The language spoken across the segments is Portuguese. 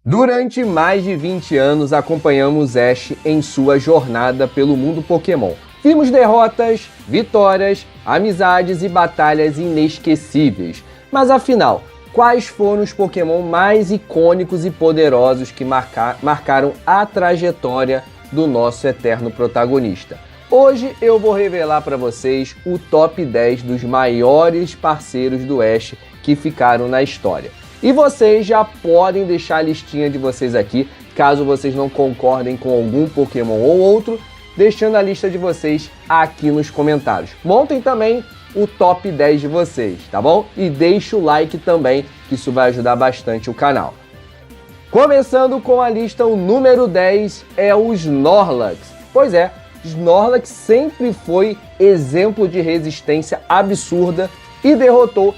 Durante mais de 20 anos, acompanhamos Ash em sua jornada pelo mundo Pokémon. Vimos derrotas, vitórias, amizades e batalhas inesquecíveis. Mas afinal, quais foram os Pokémon mais icônicos e poderosos que marcaram a trajetória do nosso eterno protagonista? Hoje eu vou revelar para vocês o top 10 dos maiores parceiros do Ash que ficaram na história. E vocês já podem deixar a listinha de vocês aqui, caso vocês não concordem com algum Pokémon ou outro, deixando a lista de vocês aqui nos comentários. Montem também o top 10 de vocês, tá bom? E deixa o like também, que isso vai ajudar bastante o canal. Começando com a lista, o número 10 é o Snorlax. Pois é, Snorlax sempre foi exemplo de resistência absurda e derrotou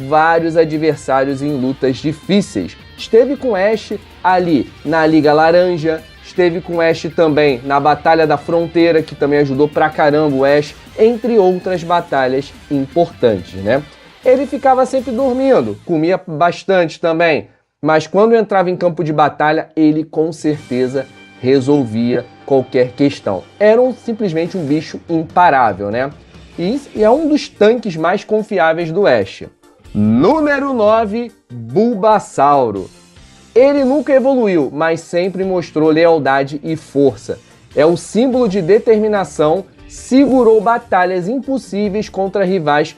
vários adversários em lutas difíceis. Esteve com Ash ali na Liga Laranja, esteve com Ash também na Batalha da Fronteira, que também ajudou pra caramba o Ash, entre outras batalhas importantes, né? Ele ficava sempre dormindo, comia bastante também, mas quando entrava em campo de batalha, ele com certeza resolvia qualquer questão. Era simplesmente um bicho imparável, né? E é um dos tanques mais confiáveis do Ash. Número 9, Bulbasauro. Ele nunca evoluiu, mas sempre mostrou lealdade e força. É o símbolo de determinação, segurou batalhas impossíveis contra rivais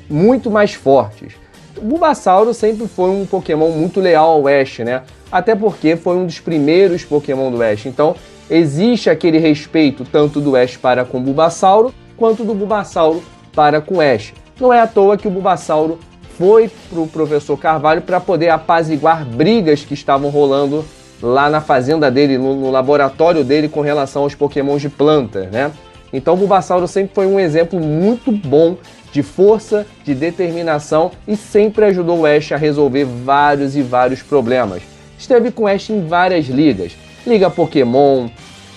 muito mais fortes. O Bulbasauro sempre foi um Pokémon muito leal ao Ash, né? Até porque foi um dos primeiros Pokémon do Ash. Então, existe aquele respeito tanto do Ash para com o Bulbasauro, quanto do Bulbasauro para com o Ash. Não é à toa que o Bulbasauro foi para o Professor Carvalho para poder apaziguar brigas que estavam rolando lá na fazenda dele, no laboratório dele com relação aos Pokémons de planta, né? Então o Bulbasauro sempre foi um exemplo muito bom de força, de determinação e sempre ajudou o Ash a resolver vários e vários problemas. Esteve com o Ash em várias ligas, Liga Pokémon,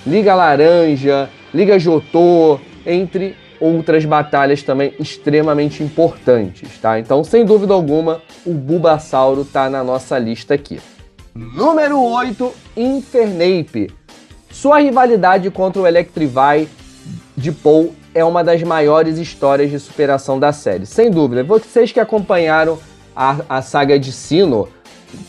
Liga Laranja, Liga Johto, entre outras batalhas também extremamente importantes, tá? Então, sem dúvida alguma, o Bulbasauro tá na nossa lista aqui. Número 8, Infernape. Sua rivalidade contra o Electivire de Paul é uma das maiores histórias de superação da série. Sem dúvida, vocês que acompanharam a saga de Sinnoh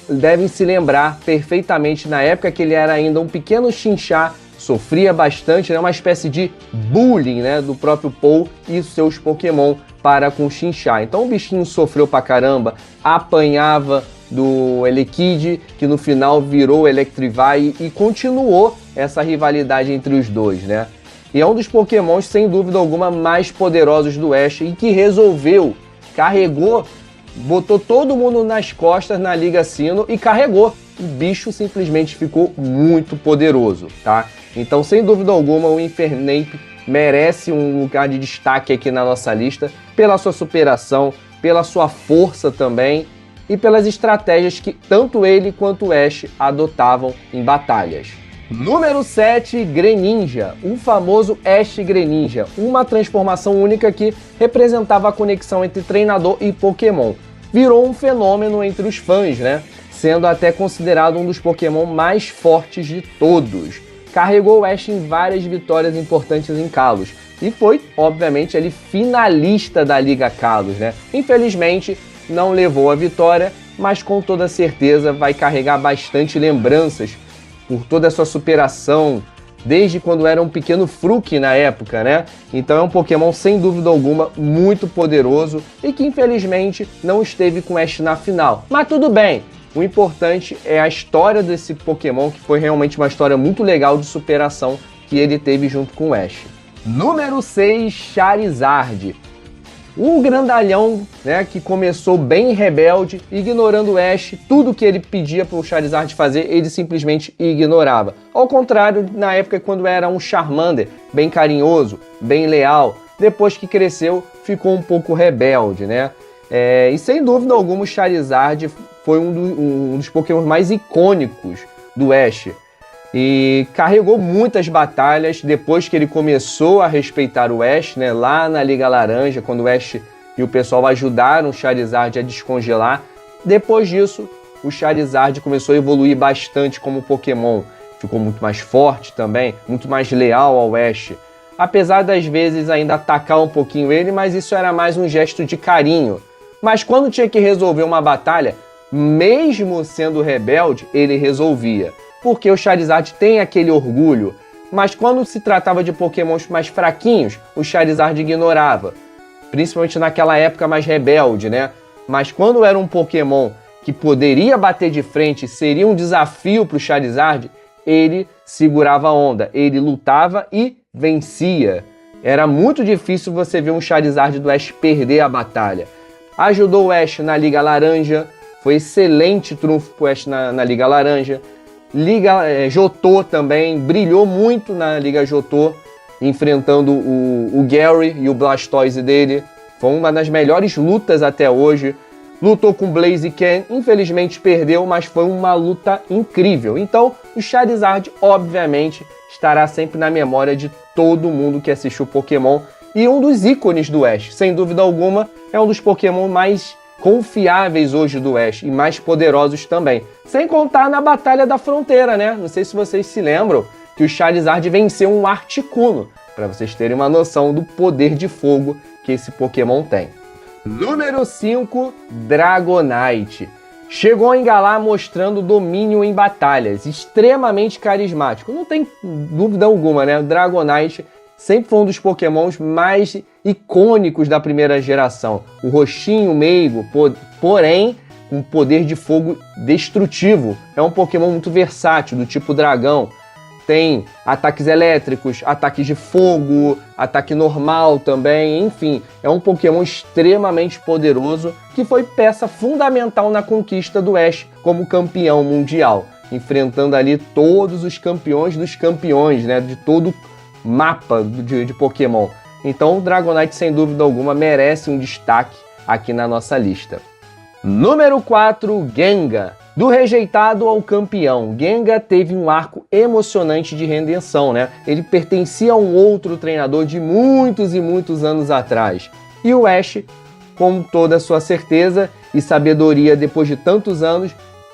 devem se lembrar perfeitamente na época que ele era ainda um pequeno chinchá, sofria bastante, né? Uma espécie de bullying, né? Do próprio Paul e seus Pokémon para com o Chinchá. Então o bichinho sofreu pra caramba, apanhava do Elekid, que no final virou Electivire e continuou essa rivalidade entre os dois, né? E é um dos Pokémons, sem dúvida alguma, mais poderosos do Ash e que resolveu, carregou, botou todo mundo nas costas na Liga Sinnoh e carregou. O bicho simplesmente ficou muito poderoso, tá? Então, sem dúvida alguma, o Infernape merece um lugar de destaque aqui na nossa lista pela sua superação, pela sua força também e pelas estratégias que tanto ele quanto o Ash adotavam em batalhas. Número 7, Greninja, o famoso Ash Greninja, uma transformação única que representava a conexão entre treinador e Pokémon. Virou um fenômeno entre os fãs, né? Sendo até considerado um dos Pokémon mais fortes de todos. Carregou o Ash em várias vitórias importantes em Kalos. E foi, obviamente, ele finalista da Liga Kalos, né? Infelizmente, não levou a vitória, mas com toda certeza vai carregar bastante lembranças por toda a sua superação, desde quando era um pequeno Fruque na época, né? Então é um Pokémon, sem dúvida alguma, muito poderoso e que, infelizmente, não esteve com Ash na final. Mas tudo bem! O importante é a história desse Pokémon, que foi realmente uma história muito legal de superação que ele teve junto com o Ash. Número 6, Charizard. O grandalhão, né, que começou bem rebelde, ignorando o Ash, tudo que ele pedia para o Charizard fazer, ele simplesmente ignorava. Ao contrário, na época quando era um Charmander, bem carinhoso, bem leal, depois que cresceu, ficou um pouco rebelde, né? E sem dúvida alguma o Charizard foi um dos Pokémon mais icônicos do Ash. E carregou muitas batalhas depois que ele começou a respeitar o Ash, né? Lá na Liga Laranja, quando o Ash e o pessoal ajudaram o Charizard a descongelar. Depois disso, o Charizard começou a evoluir bastante como Pokémon. Ficou muito mais forte também, muito mais leal ao Ash. Apesar das vezes ainda atacar um pouquinho ele, mas isso era mais um gesto de carinho. Mas quando tinha que resolver uma batalha, mesmo sendo rebelde, ele resolvia. Porque o Charizard tem aquele orgulho. Mas quando se tratava de Pokémons mais fraquinhos, o Charizard ignorava. Principalmente naquela época mais rebelde, né? Mas quando era um Pokémon que poderia bater de frente, seria um desafio para o Charizard, ele segurava a onda, ele lutava e vencia. Era muito difícil você ver um Charizard do Ash perder a batalha. Ajudou o Ash na Liga Laranja, foi excelente trunfo pro Ash na Liga Laranja. Johto também, brilhou muito na Liga Johto, enfrentando o Gary e o Blastoise dele. Foi uma das melhores lutas até hoje. Lutou com Blaziken, infelizmente perdeu, mas foi uma luta incrível. Então, o Charizard, obviamente, estará sempre na memória de todo mundo que assistiu Pokémon e um dos ícones do Ash. Sem dúvida alguma, é um dos Pokémon mais confiáveis hoje do Ash e mais poderosos também. Sem contar na Batalha da Fronteira, né? Não sei se vocês se lembram que o Charizard venceu um Articuno, para vocês terem uma noção do poder de fogo que esse Pokémon tem. Número 5, Dragonite. Chegou a engalar mostrando domínio em batalhas, extremamente carismático. Não tem dúvida alguma, né? O Dragonite sempre foi um dos Pokémons mais icônicos da primeira geração. O roxinho meigo, porém, com poder de fogo destrutivo. É um Pokémon muito versátil, do tipo dragão. Tem ataques elétricos, ataques de fogo, ataque normal também, enfim. É um Pokémon extremamente poderoso que foi peça fundamental na conquista do Ash como campeão mundial, enfrentando ali todos os campeões dos campeões, né, de todo o mapa de Pokémon. Então o Dragonite, sem dúvida alguma, merece um destaque aqui na nossa lista. Número 4, Gengar. Do rejeitado ao campeão, Gengar teve um arco emocionante de redenção, né? Ele pertencia a um outro treinador de muitos e muitos anos atrás. E o Ash, com toda a sua certeza e sabedoria depois de tantos anos,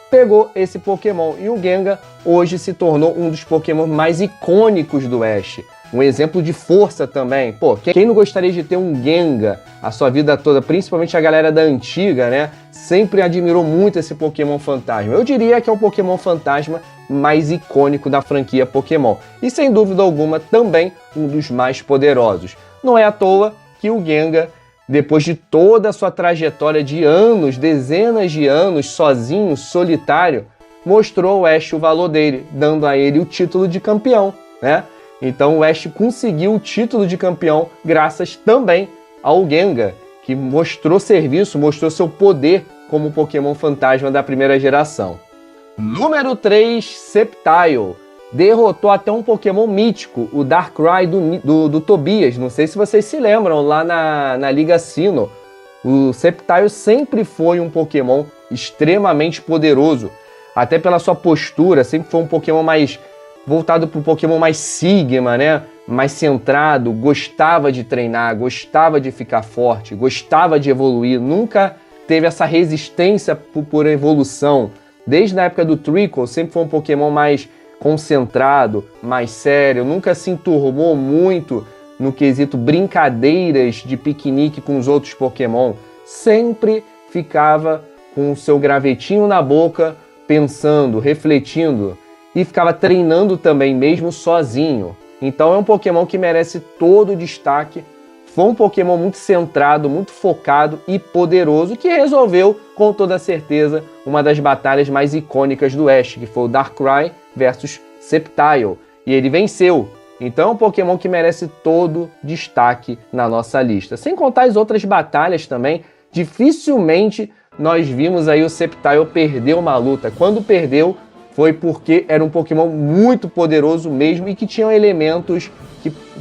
pegou esse Pokémon. E o Gengar hoje se tornou um dos Pokémon mais icônicos do Ash. Um exemplo de força também. Pô, quem não gostaria de ter um Gengar a sua vida toda? Principalmente a galera da antiga, né? Sempre admirou muito esse Pokémon Fantasma. Eu diria que é o Pokémon Fantasma mais icônico da franquia Pokémon. E sem dúvida alguma também um dos mais poderosos. Não é à toa que o Gengar, depois de toda a sua trajetória de anos, dezenas de anos, sozinho, solitário, mostrou ao Ash o valor dele, dando a ele o título de campeão, né? Então o Ash conseguiu o título de campeão graças também ao Gengar, que mostrou serviço, mostrou seu poder como Pokémon Fantasma da primeira geração. Número 3, Sceptile. Derrotou até um Pokémon mítico, o Darkrai do Tobias. Não sei se vocês se lembram, lá na Liga Sinnoh. O Sceptile sempre foi um Pokémon extremamente poderoso, até pela sua postura, sempre foi um Pokémon mais voltado para o Pokémon mais Sigma, né? Mais centrado, gostava de treinar, gostava de ficar forte, gostava de evoluir, nunca teve essa resistência por evolução. Desde a época do Treecko, sempre foi um Pokémon mais concentrado, mais sério, nunca se enturmou muito no quesito brincadeiras de piquenique com os outros Pokémon. Sempre ficava com o seu gravetinho na boca, pensando, refletindo, e ficava treinando também, mesmo sozinho. Então é um Pokémon que merece todo o destaque. Foi um Pokémon muito centrado, muito focado e poderoso, que resolveu, com toda certeza, uma das batalhas mais icônicas do Ash, que foi o Darkrai versus Sceptile. E ele venceu. Então é um Pokémon que merece todo destaque na nossa lista. Sem contar as outras batalhas também, dificilmente nós vimos aí o Sceptile perder uma luta. Quando perdeu, foi porque era um Pokémon muito poderoso mesmo e que tinham elementos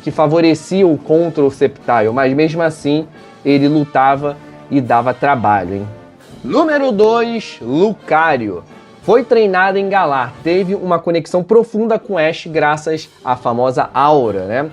que favoreciam contra o Sceptile, mas mesmo assim ele lutava e dava trabalho, hein? Número 2, Lucario. Foi treinado em Galar, teve uma conexão profunda com Ash graças à famosa Aura, né?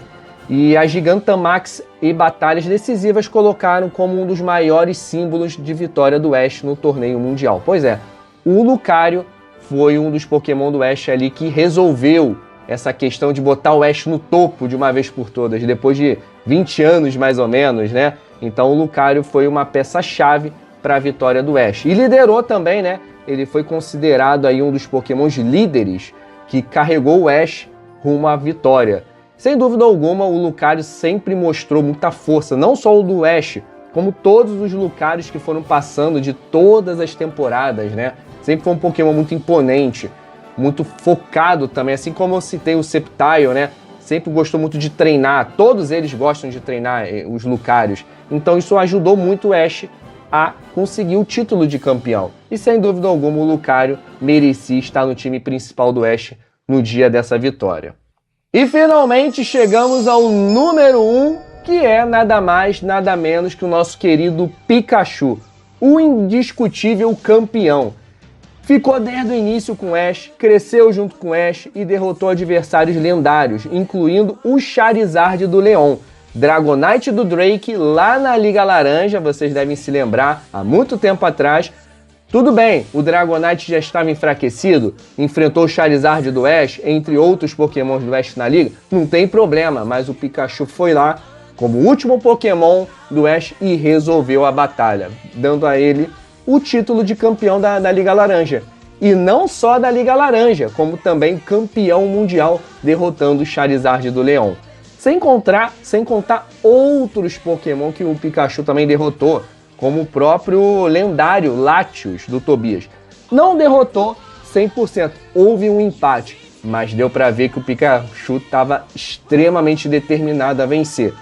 E a Gigantamax e batalhas decisivas colocaram como um dos maiores símbolos de vitória do Ash no torneio mundial. Pois é, O Lucario foi um dos Pokémon do Ash ali que resolveu essa questão de botar o Ash no topo de uma vez por todas, depois de 20 anos mais ou menos, né? Então o Lucario foi uma peça-chave para a vitória do Ash. E liderou também, né? Ele foi considerado aí um dos Pokémons líderes que carregou o Ash rumo à vitória. Sem dúvida alguma, o Lucario sempre mostrou muita força, não só o do Ash, como todos os Lucarios que foram passando de todas as temporadas, né? Sempre foi um Pokémon muito imponente, muito focado também, assim como eu citei o Sceptile, né? Sempre gostou muito de treinar, todos eles gostam de treinar os Lucarios. Então isso ajudou muito o Ash a conseguir o título de campeão. E sem dúvida alguma o Lucario merecia estar no time principal do Ash no dia dessa vitória. E finalmente chegamos ao número 1, que é nada mais, nada menos que o nosso querido Pikachu, o indiscutível campeão. Ficou desde o início com Ash, cresceu junto com Ash e derrotou adversários lendários, incluindo o Charizard do Leon, Dragonite do Drake lá na Liga Laranja, vocês devem se lembrar, há muito tempo atrás. Tudo bem, o Dragonite já estava enfraquecido, enfrentou o Charizard do Ash, entre outros Pokémons do Ash na Liga, não tem problema, mas o Pikachu foi lá como último Pokémon do Ash e resolveu a batalha, dando a ele o título de campeão da Liga Laranja. E não só da Liga Laranja, como também campeão mundial, derrotando o Charizard do Leon. Sem contar outros Pokémon que o Pikachu também derrotou, como o próprio lendário Latios do Tobias. Não derrotou 100%, houve um empate, mas deu pra ver que o Pikachu estava extremamente determinado a vencer.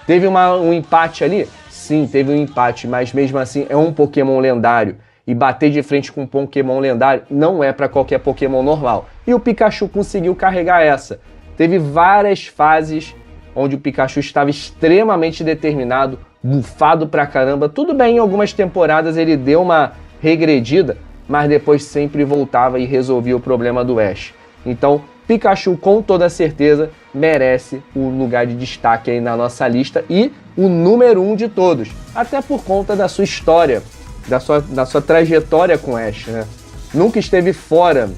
Teve um empate ali? Sim, teve um empate, mas mesmo assim é um Pokémon lendário. E bater de frente com um Pokémon lendário não é para qualquer Pokémon normal. E o Pikachu conseguiu carregar essa. Teve várias fases onde o Pikachu estava extremamente determinado, bufado pra caramba. Tudo bem, em algumas temporadas ele deu uma regredida, mas depois sempre voltava e resolvia o problema do Ash. Então, Pikachu, com toda certeza, merece o lugar de destaque aí na nossa lista e o número 1 de todos, até por conta da sua história, da sua trajetória com Ash, né? Nunca esteve fora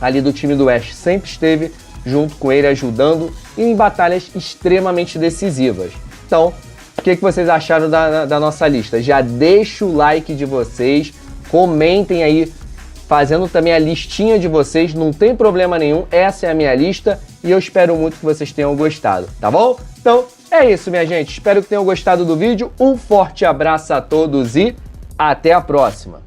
ali do time do Ash, sempre esteve junto com ele, ajudando e em batalhas extremamente decisivas. Então, o que vocês acharam da nossa lista? Já deixa o like de vocês, comentem aí, fazendo também a listinha de vocês, não tem problema nenhum, essa é a minha lista e eu espero muito que vocês tenham gostado, tá bom? Então, é isso, minha gente, espero que tenham gostado do vídeo, um forte abraço a todos e até a próxima!